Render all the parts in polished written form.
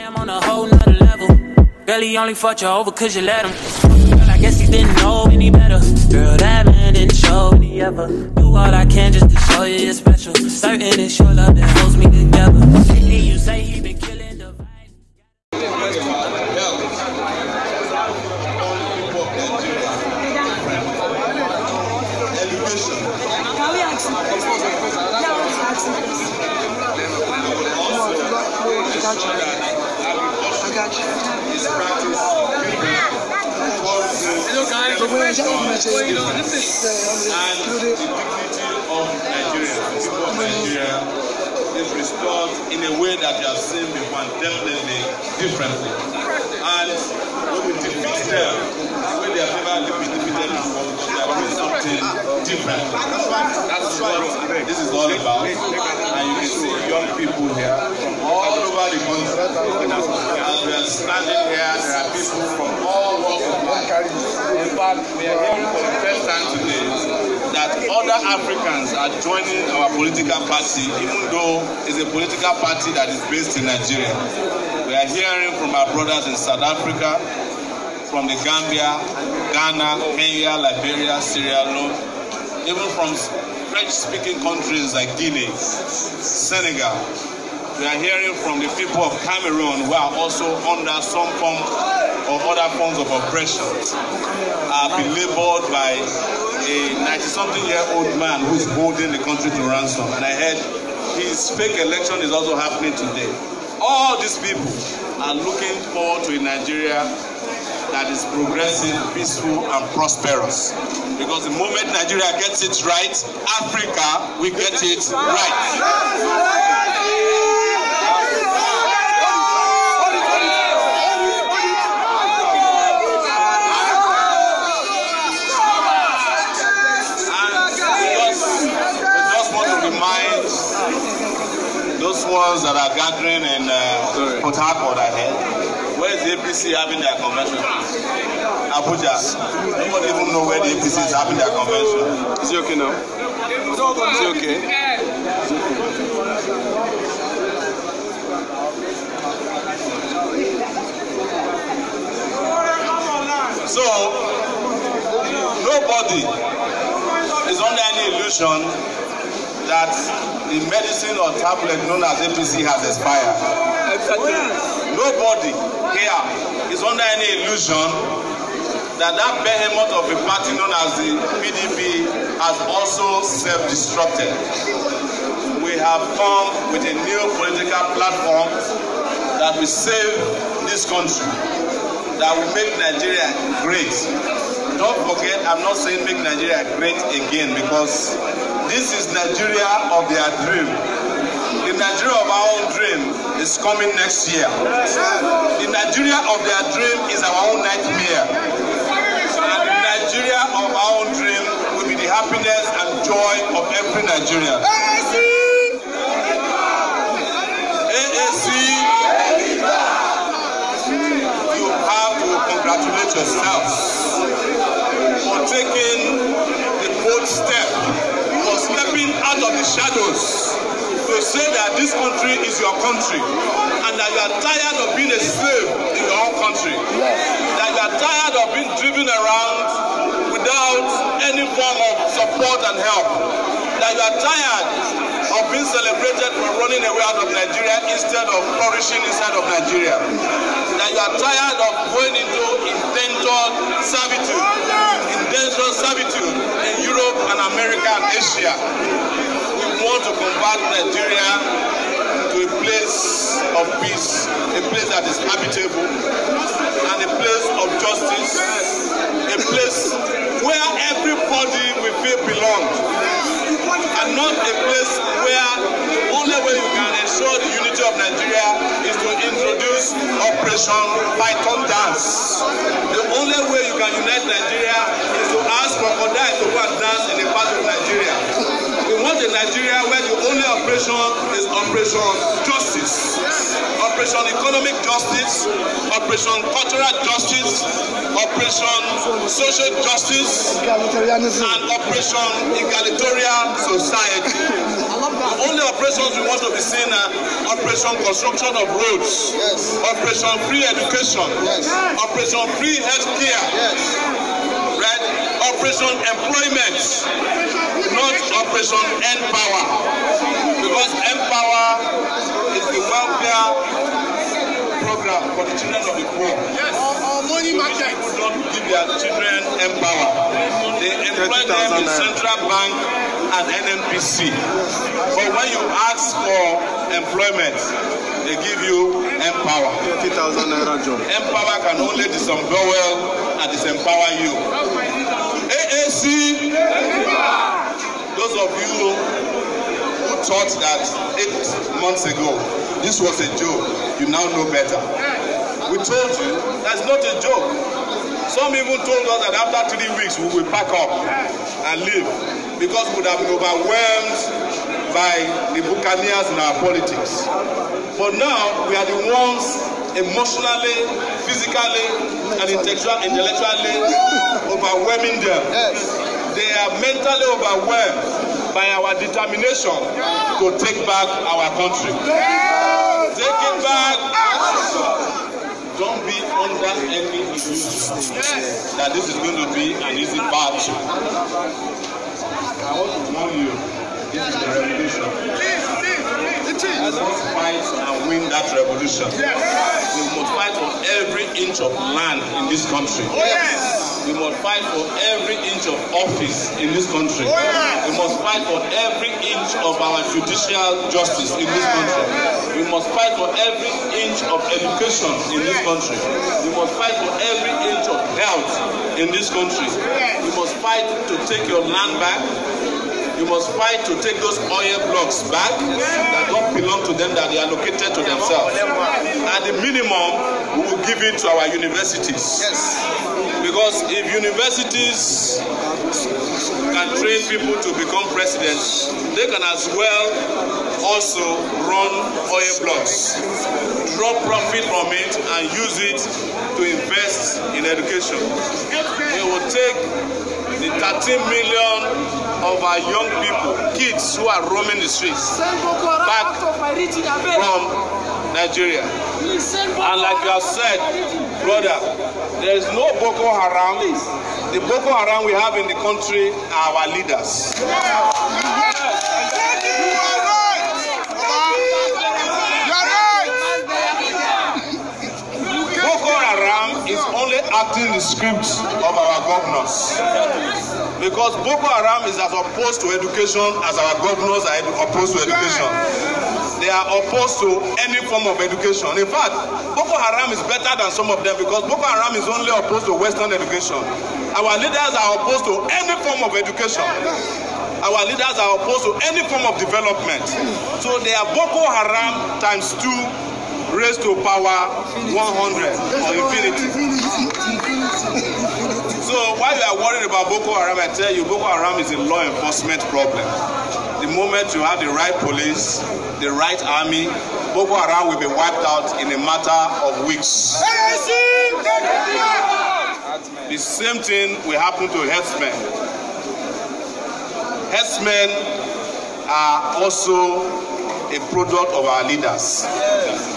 am on a whole nother level. Girl, he only fucked you over cause you let him. Girl, I guess he didn't know any better. Girl, that man didn't show any ever. Do all I can just to show you you're special. Certain it's your love that holds me together. Lately you say he been killing the vibe. Education. Can we ask him? I got you. Is practice. Hello guys. And the dignity of Nigerians, the people of Nigeria, is restored in a way that you have seen before, and definitely differently. And when we defeat them, when they have never been defeated before, they are doing something different. That's what this is all about. And you can see young people here from all over the country. As we are standing here, there are people from all walks of life. In fact, we are hearing for the first time today that other Africans are joining our political party, even though it's a political party that is based in Nigeria. We are hearing from our brothers in South Africa, from the Gambia, Ghana, Kenya, Liberia, Sierra Leone, even from French-speaking countries like Guinea, Senegal. We are hearing from the people of Cameroon who are also under some form or other forms of oppression, are belabored by a 90-something-year-old man who is holding the country to ransom. And I heard his fake election is also happening today. All these people are looking forward to a Nigeria that is progressive, peaceful, and prosperous. Because the moment Nigeria gets it right, Africa will get it right. Those ones that are gathering in Port Harcourt ahead. Where is the APC having their convention? Abuja. Nobody even know where the APC is having their convention. Is it okay now? Is it okay? So, nobody is under any illusion that the medicine or tablet known as APC has expired. Nobody here is under any illusion that that behemoth of a party known as the PDP has also self-destructed. We have come with a new political platform that will save this country, that will make Nigeria great. Don't forget, I'm not saying make Nigeria great again, because this is Nigeria of their dream. The Nigeria of our own dream is coming next year. The Nigeria of their dream is our own nightmare. And the Nigeria of our own dream will be the happiness and joy of every Nigerian. AAC, you have to congratulate yourselves for taking the bold step, for stepping out of the shadows to say that this country is your country, and that you are tired of being a slave in your own country, that you are tired of being driven around without any form of support and help, that you are tired of being celebrated for running away out of Nigeria instead of flourishing inside of Nigeria, that you are tired of going into indentured servitude in Europe and America and Asia. We want to convert Nigeria to a place of peace, a place that is habitable, and a place of justice, a place where everybody will feel belonged, and not a place where the only way you can ensure the unity of Nigeria is to introduce Operation Python dance. The only way you can unite Nigeria is to ask crocodiles to go and dance in a part of Nigeria. We want a a Nigeria where the only operation is Operation Justice, Operation Economic Justice, Operation Cultural Justice, Operation Social Justice, and Operation Egalitarian Society. The only operations we want to be seeing are Operation Construction of Roads, Operation Free Education, Operation Free Health Care, right? Operation Employment, not Operation End Power, because End Power is the welfare program for the children of the poor. Money market. People don't give their children Empower. They employ them in Central Bank and NNPC. But when you ask for employment, they give you Empower. 30,000 naira job. Empower can only disempower and disempower you. AAC. Those of you who thought that 8 months ago this was a joke, you now know better. We told you that's not a joke. Some even told us that after 3 weeks we will pack up and leave because we would have been overwhelmed by the buccaneers in our politics. But now we are the ones emotionally, physically, and intellectually overwhelming them. They are mentally overwhelmed by our determination to take back our country. Take it back. Don't be under any illusion that this is going to be an easy battle. I want to warn you, this is a revolution. We must fight and win that revolution. We must fight for every inch of land in this country. We must fight for every inch of office in this country. We must fight for every inch of our judicial justice in this country. We must fight for every inch of education in this country. We must fight for every inch of health in this country. We must fight to take your land back. You must fight to take those oil blocks back that don't belong to them, that they are allocated to themselves. At the minimum, we will give it to our universities. Because if universities can train people to become presidents, they can as well also run oil blocks, draw profit from it and use it to invest in education. It will take the 13 million of our young people, kids who are roaming the streets, back from Nigeria. And like you have said, brother, there is no Boko Haram. The Boko Haram we have in the country are our leaders. Boko Haram is only acting the script of our governors. Because Boko Haram is as opposed to education as our governors are opposed to education. They are opposed to any form of education. In fact, Boko Haram is better than some of them because Boko Haram is only opposed to Western education. Our leaders are opposed to any form of education. Our leaders are opposed to any form of development. So they are Boko Haram times 2 raised to power 100 or infinity. So while you are worried about Boko Haram, I tell you, Boko Haram is a law enforcement problem. The moment you have the right police, the right army, Boko Haram will be wiped out in a matter of weeks. The same thing will happen to herdsmen. Herdsmen are also a product of our leaders.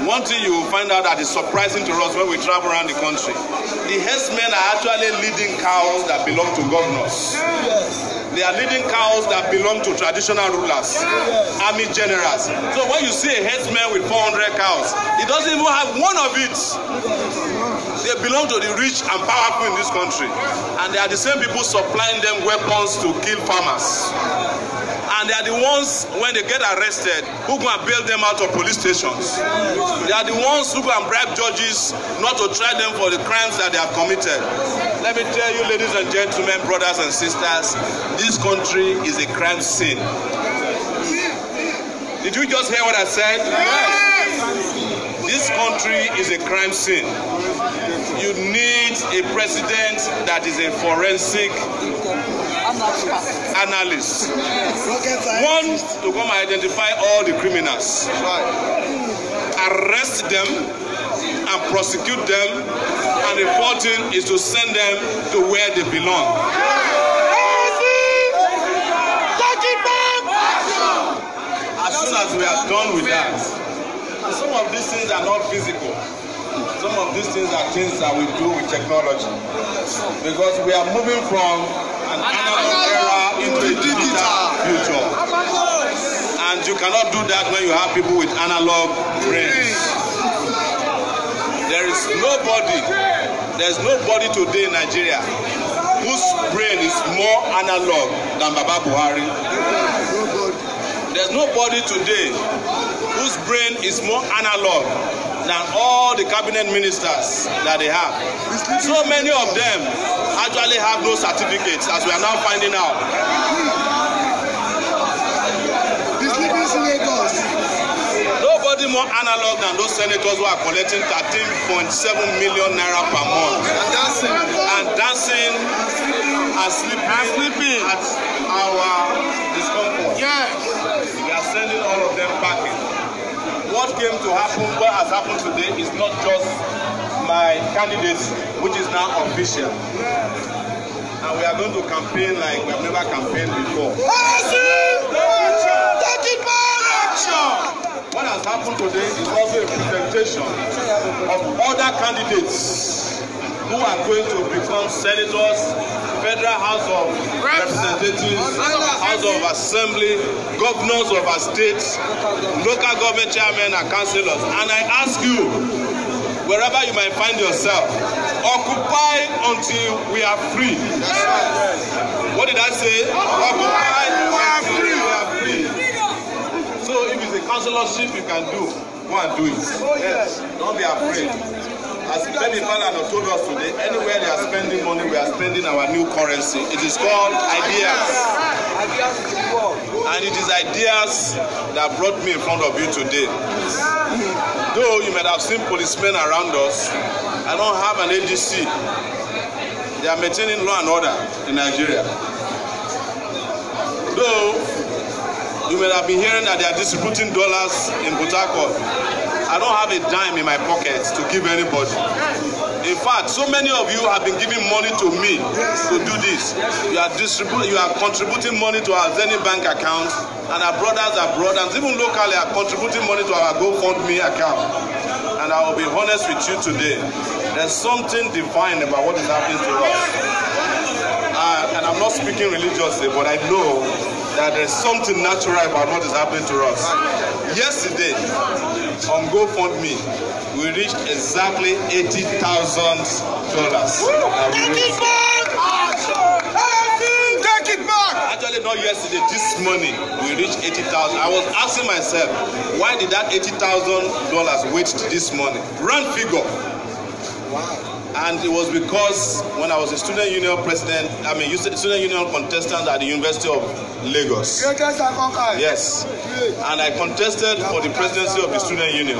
One thing you will find out that is surprising to us when we travel around the country, the herdsmen are actually leading cows that belong to governors. They are leading cows that belong to traditional rulers, army generals. So when you see a herdsman with 400 cows, he doesn't even have one of it. They belong to the rich and powerful in this country. And they are the same people supplying them weapons to kill farmers. And they are the ones, when they get arrested, who go and bail them out of police stations. They are the ones who go and bribe judges not to try them for the crimes that they have committed. Let me tell you, ladies and gentlemen, brothers and sisters, this country is a crime scene. Did you just hear what I said? This country is a crime scene. You need a president that is a forensic analysts. One, to come and identify all the criminals, arrest them and prosecute them, and the fourth thing is to send them to where they belong. As soon as we are done with that, and some of these things are not physical. Some of these things are things that we do with technology, because we are moving from an analog era into a digital future, and you cannot do that when you have people with analog brains. There is nobody today in Nigeria whose brain is more analog than Baba Buhari. There's nobody today whose brain is more analog than all the cabinet ministers that they have. So many of them actually have no certificates, as we are now finding out. Nobody more analog than those senators who are collecting 13.7 million naira per month and dancing and sleeping at our discomfort. Yes. We are sending all of them packing. What came to happen, what has happened today, is not just my candidacy, which is now official. And we are going to campaign like we have never campaigned before. What has happened today is also a presentation of other candidates who are going to become senators, Federal House of Representatives, House of Assembly, governors of our states, local government chairmen and councillors. And I ask you, wherever you might find yourself, occupy until we are free. What did I say? Occupy until we are free. So if it's a councillorship you can do, go and do it. Yes. Don't be afraid. As Femi Falana told us today, anywhere they are spending money, we are spending our new currency. It is called ideas. And it is ideas that brought me in front of you today. Though you might have seen policemen around us, I don't have an ADC. They are maintaining law and order in Nigeria. Though you may have been hearing that they are distributing dollars in Port Harcourt, I don't have a dime in my pocket to give anybody. In fact, so many of you have been giving money to me to do this. You are contributing money to our Zenith Bank account, and our brothers, even locally, are contributing money to our GoFundMe account. And I will be honest with you today. There's something divine about what is happening to us. And I'm not speaking religiously, but I know that there's something natural about what is happening to us. Yesterday, on GoFundMe, we reached exactly $80,000. Take it back! Actually, not yesterday, this morning, we reached $80,000. I was asking myself, why did that $80,000 wait to this morning? Run figure. Wow. And it was because when I was a student union president, student union contestant at the University of Lagos. Yes. And I contested for the presidency of the student union.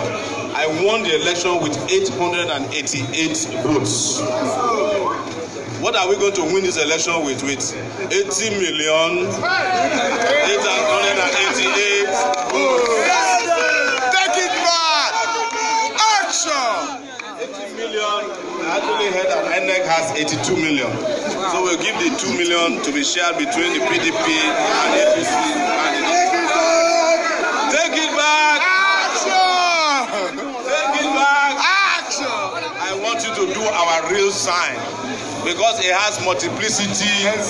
I won the election with 888 votes. What are we going to win this election with? 80,888,000 votes. Take it back! Action! 80 million. I actually heard that NEC has 82 million. So we'll give the 2 million to be shared between the PDP and APC candidates. Take it back! Action! Take it back! Action! I want you to do our real sign, because it has multiplicity of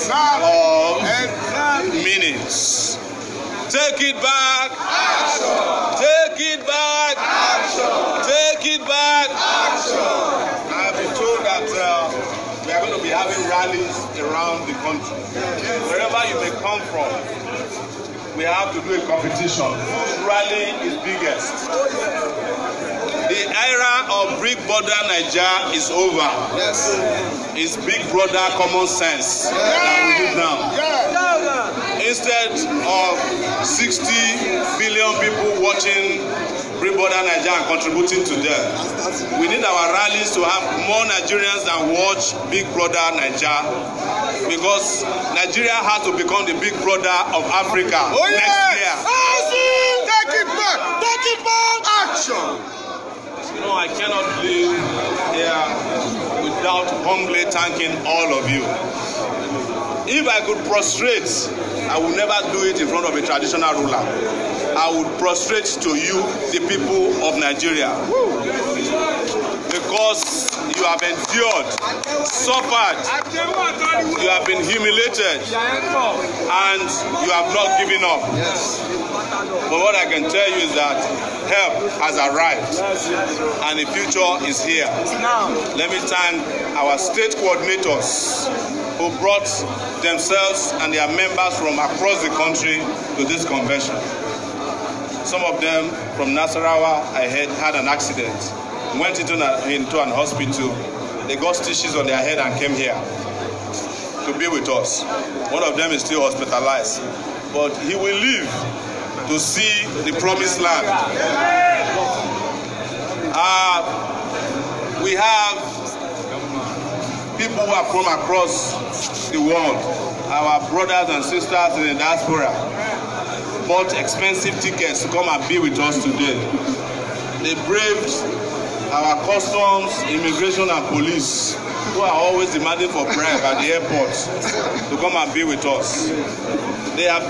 meanings. Take it back! Action! Take it back! Action! Take it back! Action! I've been told that we are going to be having rallies around the country. Wherever you may come from, we have to do a competition. Whose rally is biggest? The era of Big Brother Nigeria is over. Yes. It's Big Brother common sense that we do now. Instead of 60 billion people watching Bring Brother Nigeria and contributing to them. We need our rallies to have more Nigerians that watch Big Brother Nigeria, because Nigeria has to become the Big Brother of Africa next year. Take it back! Take it back! Action! You know, I cannot live here without humbly thanking all of you. If I could prostrate, I would never do it in front of a traditional ruler. I would prostrate to you, the people of Nigeria. Because you have endured, suffered, you have been humiliated, and you have not given up. But what I can tell you is that help has arrived, and the future is here. Let me thank our state coordinators who brought themselves and their members from across the country to this convention. Some of them from Nasarawa, I heard, had an accident, went into an hospital. They got stitches on their head and came here to be with us. One of them is still hospitalized, but he will live to see the promised land. We have people who have come across the world, our brothers and sisters in the diaspora, bought expensive tickets to come and be with us today. They braved our customs, immigration and police, who are always demanding for bribe at the airport, to come and be with us. They have